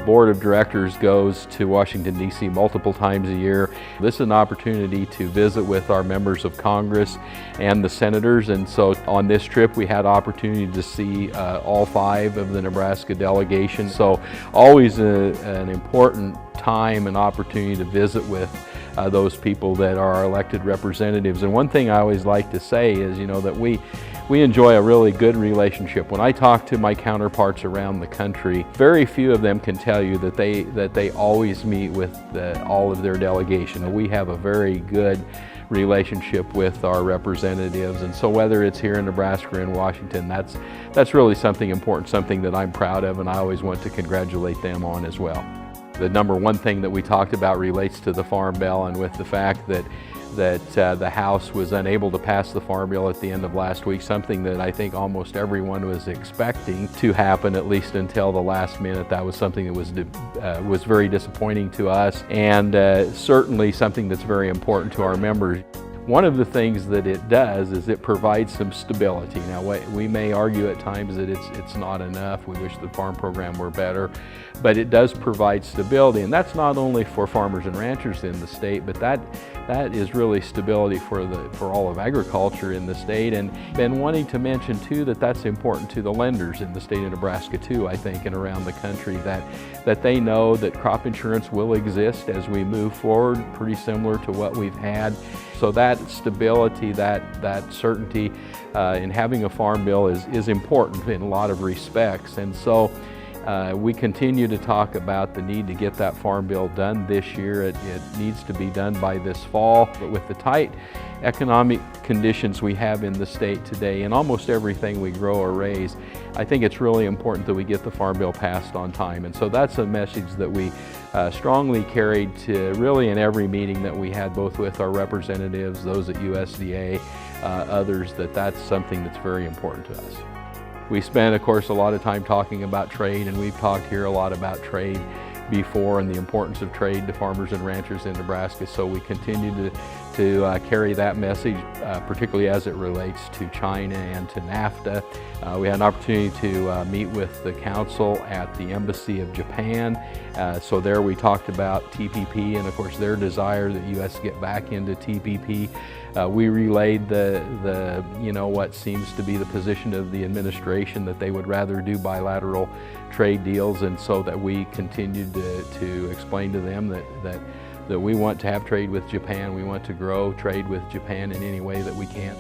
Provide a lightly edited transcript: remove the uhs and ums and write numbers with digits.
board of directors goes to Washington, D.C. multiple times a year. This is an opportunity to visit with our members of Congress and the senators, and so on this trip we had opportunity to see all 5 of the Nebraska delegation. So always an important time and opportunity to visit with those people that are our elected representatives. And one thing I always like to say is, that we enjoy a really good relationship. When I talk to my counterparts around the country, very few of them can tell you that they always meet with all of their delegation. We have a very good relationship with our representatives, and so whether it's here in Nebraska or in Washington, that's really something important, something that I'm proud of, and I always want to congratulate them on as well. The number one thing that we talked about relates to the Farm Bill, and with the fact that the House was unable to pass the Farm Bill at the end of last week, something that I think almost everyone was expecting to happen, at least until the last minute. That was something that was very disappointing to us, and certainly something that's very important to our members. One of the things that it does is it provides some stability. Now, we may argue at times that it's not enough. We wish the farm program were better, but it does provide stability, and that's not only for farmers and ranchers in the state, but that is really stability for all of agriculture in the state. And been wanting to mention too that that's important to the lenders in the state of Nebraska too, I think, and around the country, that they know that crop insurance will exist as we move forward, pretty similar to what we've had. So that stability, that certainty in having a farm bill is important in a lot of respects. And so we continue to talk about the need to get that farm bill done this year. It needs to be done by this fall. But with the tight economic conditions we have in the state today, and almost everything we grow or raise, I think it's really important that we get the farm bill passed on time. And so that's a message that we strongly carried to really in every meeting that we had, both with our representatives, those at USDA, others, that's something that's very important to us. We spent, of course, a lot of time talking about trade, and we've talked here a lot about trade before and the importance of trade to farmers and ranchers in Nebraska. So we continue to carry that message, particularly as it relates to China and to NAFTA. We had an opportunity to meet with the council at the Embassy of Japan. So there we talked about TPP and, of course, their desire that U.S. get back into TPP. We relayed what seems to be the position of the administration, that they would rather do bilateral trade deals, and so that we continued to explain to them that we want to have trade with Japan. We want to grow trade with Japan in any way that we can.